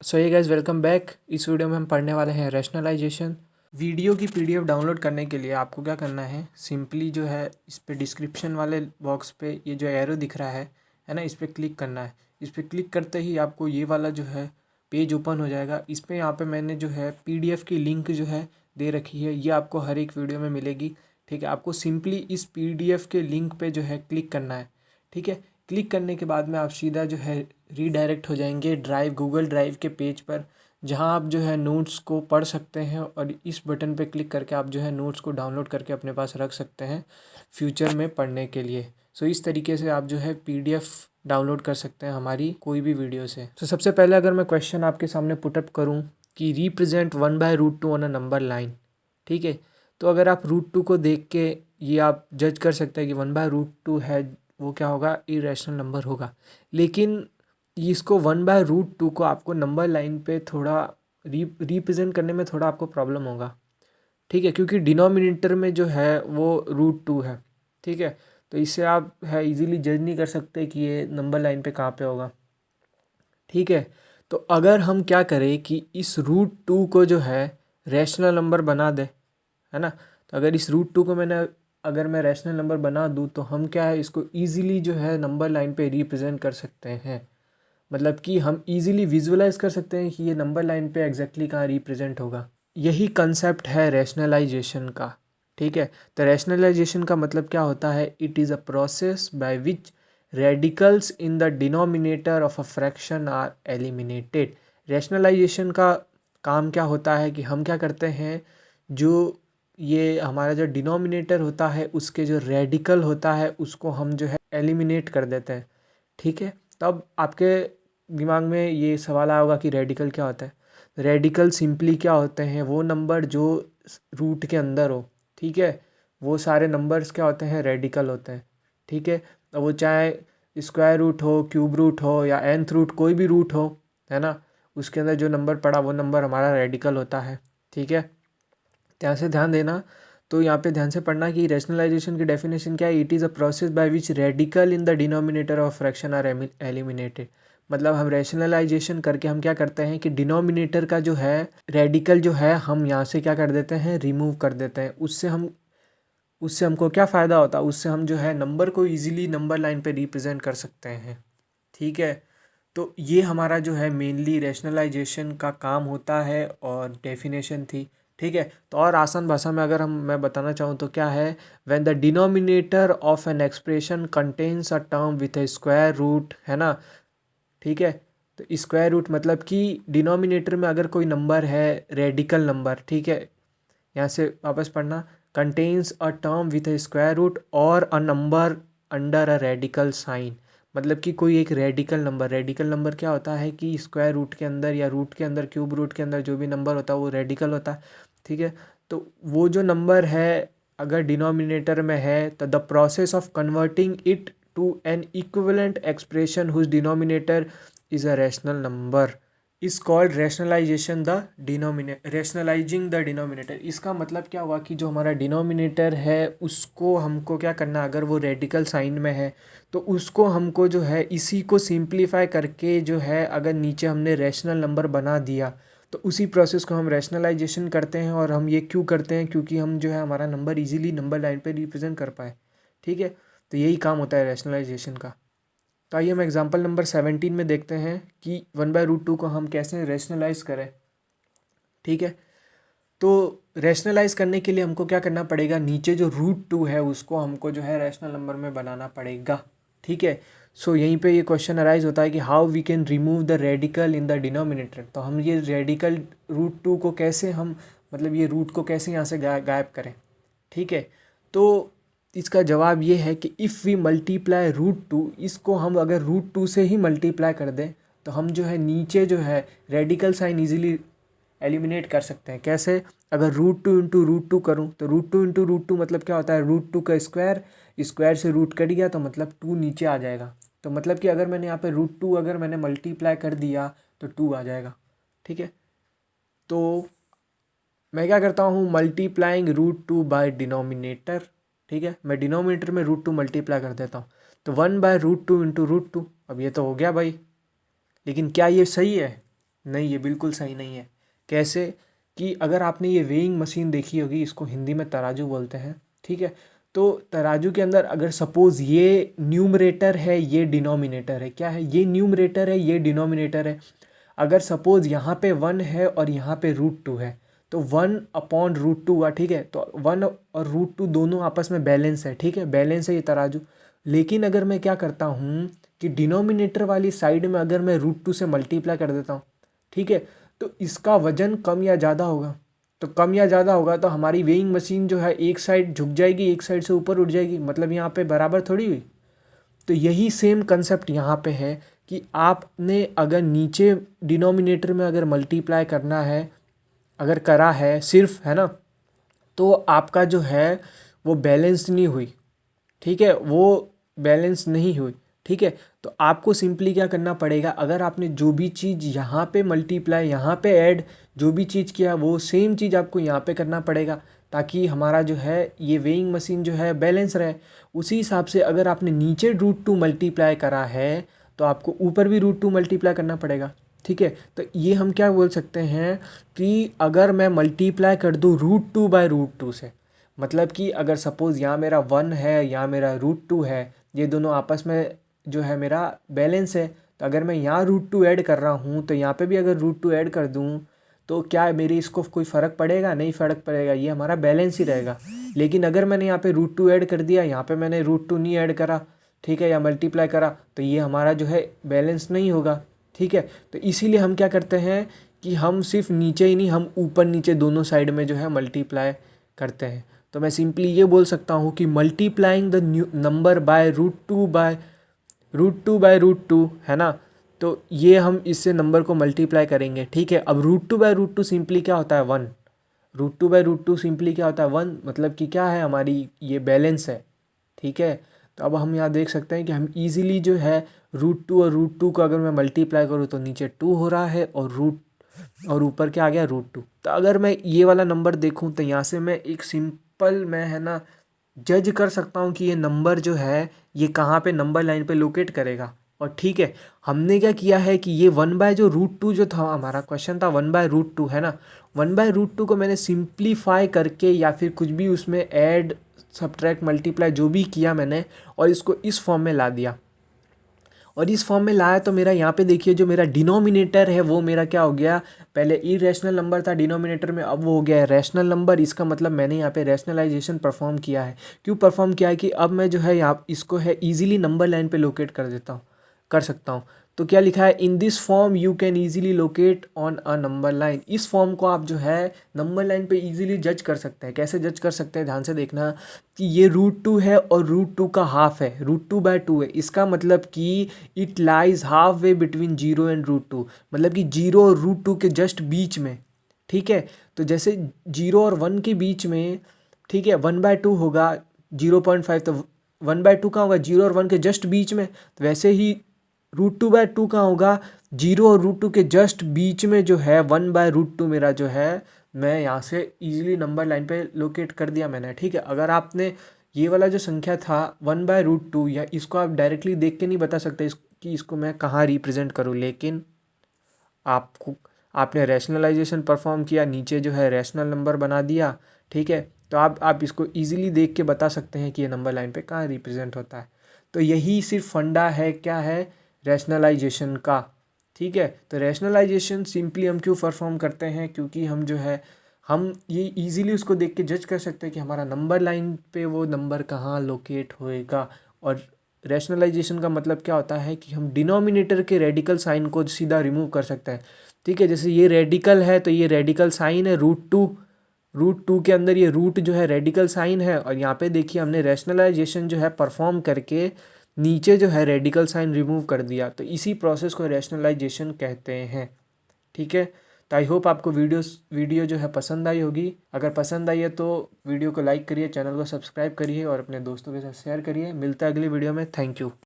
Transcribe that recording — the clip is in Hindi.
सो ये गाइस वेलकम बैक। इस वीडियो में हम पढ़ने वाले हैं रैशनलाइजेशन। वीडियो की पीडीएफ डाउनलोड करने के लिए आपको क्या करना है, सिंपली जो है इस पे डिस्क्रिप्शन वाले बॉक्स पे ये जो एरो दिख रहा है ना, इस पर क्लिक करना है। इस पर क्लिक करते ही आपको ये वाला जो है पेज ओपन हो जाएगा। इस पर यहाँ पे मैंने जो है पीडीएफ की लिंक जो है दे रखी है, ये आपको हर एक वीडियो में मिलेगी। ठीक है, आपको सिंपली इस पीडीएफ के लिंक पे जो है क्लिक करना है। ठीक है, क्लिक करने के बाद में आप सीधा जो है रीडायरेक्ट हो जाएंगे गूगल ड्राइव के पेज पर, जहां आप जो है नोट्स को पढ़ सकते हैं और इस बटन पे क्लिक करके आप जो है नोट्स को डाउनलोड करके अपने पास रख सकते हैं फ्यूचर में पढ़ने के लिए। सो इस तरीके से आप जो है पीडीएफ डाउनलोड कर सकते हैं हमारी कोई भी वीडियो से। तो सबसे पहले अगर मैं क्वेश्चन आपके सामने पुटअप करूँ कि represent 1/√2 on a number line. ठीक है, तो अगर आप √2 को देख के ये आप जज कर सकते हैं कि 1/√2 है, वो क्या होगा, इरेशनल नंबर होगा। लेकिन इसको 1/√2 को आपको नंबर लाइन पे थोड़ा रिप्रेजेंट करने में थोड़ा आपको प्रॉब्लम होगा। ठीक है, क्योंकि डिनोमिनेटर में जो है वो √2 है। ठीक है, तो इससे आप है इजीली जज नहीं कर सकते कि ये नंबर लाइन पे कहाँ पे होगा। ठीक है, तो अगर हम क्या करें कि इस √2 को जो है रैशनल नंबर बना दे, है ना। तो अगर इस √2 को अगर मैं रैशनल नंबर बना दूँ तो हम क्या है इसको ईजिली जो है नंबर लाइन पे रिप्रेजेंट कर सकते हैं। मतलब कि हम इजीली विजुअलाइज कर सकते हैं कि ये नंबर लाइन पे एग्जैक्टली कहाँ रिप्रेजेंट होगा। यही कंसेप्ट है रैशनलाइजेशन का। ठीक है, तो रैशनलाइजेशन का मतलब क्या होता है, it is a process by which radicals in the denominator of a fraction are eliminated. Rationalisation का काम क्या होता है कि हम क्या करते हैं, जो ये हमारा जो डिनोमिनेटर होता है उसके जो रेडिकल होता है उसको हम जो है एलिमिनेट कर देते हैं। ठीक है, तब आपके दिमाग में ये सवाल आया होगा कि रेडिकल क्या होता है। रेडिकल सिंपली क्या होते हैं, वो नंबर जो रूट के अंदर हो। ठीक है, वो सारे नंबर्स क्या होते हैं, रेडिकल होते हैं। ठीक है, तो वो चाहे स्क्वायर रूट हो, क्यूब रूट हो या nth रूट, कोई भी रूट हो, है ना, उसके अंदर जो नंबर पड़ा वो नंबर हमारा रेडिकल होता है। ठीक है, ध्यान से ध्यान देना। तो यहाँ पे ध्यान से पढ़ना कि रैशनलाइजेशन की डेफिनेशन क्या है, it is a process by which radical in the denominator of fraction are eliminated. मतलब हम रैशनलाइजेशन करके हम क्या करते हैं कि डिनोमिनेटर का जो है रेडिकल जो है हम यहाँ से क्या कर देते हैं, रिमूव कर देते हैं। उससे हमको क्या फ़ायदा होता है, उससे हम जो है नंबर को ईजिली नंबर लाइन पे रिप्रेजेंट कर सकते हैं। ठीक है, तो ये हमारा जो है मेनली रैशनलाइजेशन का काम होता है और डेफिनेशन थी। ठीक है, तो और आसान भाषा में अगर मैं बताना चाहूँ तो क्या है, when the denominator of an expression contains a term with a square root, है ना। ठीक है, तो स्क्वायर रूट मतलब कि डिनोमिनेटर में अगर कोई नंबर है रेडिकल नंबर, ठीक है, यहाँ से वापस पढ़ना, contains a term with a square root और a number under a radical sign. मतलब कि कोई एक रेडिकल नंबर क्या होता है कि स्क्वायर रूट के अंदर या रूट के अंदर, क्यूब रूट के अंदर जो भी नंबर होता है वो रेडिकल होता है। ठीक है, तो वो जो नंबर है अगर डिनोमिनेटर में है तो the process of converting it to an equivalent expression whose denominator is a rational number is called rationalisation the rationalising the denominator. इसका मतलब क्या हुआ कि जो हमारा डिनोमिनेटर है उसको हमको क्या करना, अगर वो रेडिकल साइन में है तो उसको हमको जो है इसी को सिंप्लीफाई करके जो है अगर नीचे हमने रैशनल नंबर बना दिया तो उसी प्रोसेस को हम रैशनलाइजेशन करते हैं। और हम ये क्यों करते हैं, क्योंकि हम जो है हमारा नंबर इजीली नंबर लाइन पे रिप्रेजेंट कर पाए। ठीक है, तो यही काम होता है रैशनलाइजेशन का। तो आइए हम एग्जांपल नंबर 17 में देखते हैं कि 1/√2 को हम कैसे रैशनलाइज करें। ठीक है, तो रैशनलाइज करने के लिए हमको क्या करना पड़ेगा, नीचे जो √2 है उसको हमको जो है रैशनल नंबर में बनाना पड़ेगा। ठीक है, सो यहीं पे ये क्वेश्चन अराइज होता है कि how we can remove the radical in the denominator. तो हम ये रेडिकल √2 को कैसे हम, मतलब ये रूट को कैसे यहाँ से गायब करें। ठीक है, तो इसका जवाब ये है कि इफ़ वी मल्टीप्लाई √2, इसको हम अगर √2 से ही मल्टीप्लाई कर दें तो हम जो है नीचे जो है रेडिकल साइन इजीली एलिमिनेट कर सकते हैं। कैसे, अगर √2 इंटू √2 करूँ तो √2 इंटू √2 मतलब क्या होता है, √2 का स्क्वायर, स्क्वायर से रूट कट गया तो मतलब 2 नीचे आ जाएगा। तो मतलब कि अगर मैंने यहाँ पे √2 अगर मैंने मल्टीप्लाई कर दिया तो 2 आ जाएगा। ठीक है, तो मैं क्या करता हूँ, मल्टीप्लाइंग √2 बाय डिनोमिनेटर। ठीक है, मैं डिनोमिनेटर में √2 मल्टीप्लाई कर देता हूँ तो 1/√2 इंटू √2। अब ये तो हो गया भाई, लेकिन क्या ये सही है, नहीं, ये बिल्कुल सही नहीं है। कैसे कि अगर आपने ये वेइंग मशीन देखी होगी, इसको हिंदी में तराजू बोलते हैं, ठीक है। तो तराजू के अंदर अगर सपोज़ ये न्यूमरेटर है, ये डिनोमिनेटर है, क्या है, ये न्यूमरेटर है, ये डिनोमिनेटर है। अगर सपोज़ यहाँ पे 1 है और यहाँ पे √2 है, तो 1/√2 हुआ, ठीक है। तो 1 और √2 दोनों आपस में बैलेंस है, ठीक है, बैलेंस है ये तराजू। लेकिन अगर मैं क्या करता हूँ कि डिनोमिनेटर वाली साइड में अगर मैं √2 से मल्टीप्लाई कर देता हूँ, ठीक है, तो इसका वजन कम या ज़्यादा होगा। तो कम या ज़्यादा होगा तो हमारी वेइंग मशीन जो है एक साइड झुक जाएगी, एक साइड से ऊपर उठ जाएगी, मतलब यहाँ पे बराबर थोड़ी हुई। तो यही सेम कंसेप्ट यहाँ पे है कि आपने अगर नीचे डिनोमिनेटर में अगर मल्टीप्लाई करना है, अगर करा है सिर्फ, है ना, तो आपका जो है वो बैलेंस नहीं हुई, ठीक है, वो बैलेंस नहीं हुई, ठीक है। तो आपको सिंपली क्या करना पड़ेगा, अगर आपने जो भी चीज़ यहाँ पे मल्टीप्लाई, यहाँ पे ऐड, जो भी चीज़ किया वो सेम चीज़ आपको यहाँ पे करना पड़ेगा, ताकि हमारा जो है ये वेइंग मशीन जो है बैलेंस रहे। उसी हिसाब से अगर आपने नीचे √2 मल्टीप्लाई करा है तो आपको ऊपर भी √2 मल्टीप्लाई करना पड़ेगा, ठीक है। तो ये हम क्या बोल सकते हैं कि अगर मैं मल्टीप्लाई कर दूँ √2/√2 से, मतलब कि अगर सपोज़ यहाँ मेरा 1 है, यहाँ मेरा √2 है, ये दोनों आपस में जो है मेरा बैलेंस है। तो अगर मैं यहाँ √2 ऐड कर रहा हूँ तो यहाँ पे भी अगर √2 ऐड कर दूँ तो क्या मेरी इसको कोई फ़र्क पड़ेगा? नहीं फ़र्क पड़ेगा, ये हमारा बैलेंस ही रहेगा। लेकिन अगर मैंने यहाँ पे √2 ऐड कर दिया, यहाँ पे मैंने √2 नहीं ऐड करा, ठीक है, या मल्टीप्लाई करा, तो ये हमारा जो है बैलेंस नहीं होगा, ठीक है। तो इसीलिए हम क्या करते हैं कि हम सिर्फ नीचे ही नहीं, हम ऊपर नीचे दोनों साइड में जो है मल्टीप्लाई करते हैं। तो मैं सिंपली ये बोल सकता हूँ कि मल्टीप्लाइंग द नंबर बाय √2 है ना, तो ये हम इससे नंबर को मल्टीप्लाई करेंगे, ठीक है। अब √2/√2 सिंपली क्या होता है, 1। √2/√2 सिंपली क्या होता है, 1, मतलब कि क्या है, हमारी ये बैलेंस है, ठीक है। तो अब हम यहाँ देख सकते हैं कि हम इजीली जो है √2 और √2 को अगर मैं मल्टीप्लाई करूँ तो नीचे 2 हो रहा है और ऊपर क्या आ गया, √2। तो अगर मैं ये वाला नंबर देखूँ तो यहाँ से मैं एक सिंपल मैं है ना जज कर सकता हूँ कि ये नंबर जो है ये कहाँ पे नंबर लाइन पे लोकेट करेगा। और ठीक है, हमने क्या किया है कि ये 1 जो √2 जो था, हमारा क्वेश्चन था 1/√2, है ना। 1/√2 को मैंने सिंप्लीफाई करके या फिर कुछ भी उसमें ऐड, सब्ट्रैक्ट, मल्टीप्लाई जो भी किया मैंने, और इसको इस फॉर्म में ला दिया। और इस फॉर्म में लाया तो मेरा यहाँ पे देखिए जो मेरा डिनोमिनेटर है वो मेरा क्या हो गया, पहले इरेशनल नंबर था डिनोमिनेटर में, अब वो हो गया है रैशनल नंबर। इसका मतलब मैंने यहाँ पे रैशनलाइजेशन परफॉर्म किया है। क्यों परफॉर्म किया है कि अब मैं जो है यहाँ इसको है ईजिली नंबर लाइन पे लोकेट कर सकता हूँ। तो क्या लिखा है, in this form you can easily locate on a number line. इस फॉर्म को आप जो है नंबर लाइन पे ईजिली जज कर सकते हैं। कैसे जज कर सकते हैं, ध्यान से देखना कि ये √2 है और √2 का हाफ है, √2/2 है। इसका मतलब कि it lies half way between 0 and √2, मतलब कि 0 और √2 के जस्ट बीच में, ठीक है। तो जैसे 0 और 1 के बीच में, ठीक है, 1/2 होगा 0.5, तो 1/2 कहाँ होगा, 0 और 1 के जस्ट बीच में। तो वैसे ही √2/2 कहाँ होगा, 0 और √2 के जस्ट बीच में जो है 1/√2 मेरा जो है, मैं यहाँ से इजीली नंबर लाइन पे लोकेट कर दिया मैंने, ठीक है। अगर आपने ये वाला जो संख्या था 1/√2, या इसको आप डायरेक्टली देख के नहीं बता सकते कि इसको मैं कहाँ रिप्रेजेंट करूँ, लेकिन आपने रैशनलाइजेशन परफॉर्म किया, नीचे जो है रैशनल नंबर बना दिया, ठीक है। तो आप इसको इजीली देख के बता सकते हैं कि ये नंबर लाइन पे कहाँ रिप्रेजेंट होता है। तो यही सिर्फ फंडा है, क्या है, रैशनलाइजेशन का, ठीक है। तो रैशनलाइजेशन सिंपली हम क्यों परफॉर्म करते हैं, क्योंकि हम जो है हम ये इजीली उसको देख के जज कर सकते हैं कि हमारा नंबर लाइन पे वो नंबर कहाँ लोकेट होएगा। और रैशनलाइजेशन का मतलब क्या होता है कि हम डिनोमिनेटर के रेडिकल साइन को सीधा रिमूव कर सकते हैं, ठीक है। जैसे ये रेडिकल है तो ये रेडिकल साइन है √2 के अंदर ये रूट जो है रेडिकल साइन है, और यहाँ पे देखिए हमने रैशनलाइजेशन जो है परफॉर्म करके नीचे जो है रेडिकल साइन रिमूव कर दिया। तो इसी प्रोसेस को रैशनलाइजेशन कहते हैं, ठीक है। तो आई होप आपको वीडियो जो है पसंद आई होगी। अगर पसंद आई है तो वीडियो को लाइक करिए, चैनल को सब्सक्राइब करिए और अपने दोस्तों के साथ शेयर करिए। मिलता है अगली वीडियो में। Thank you.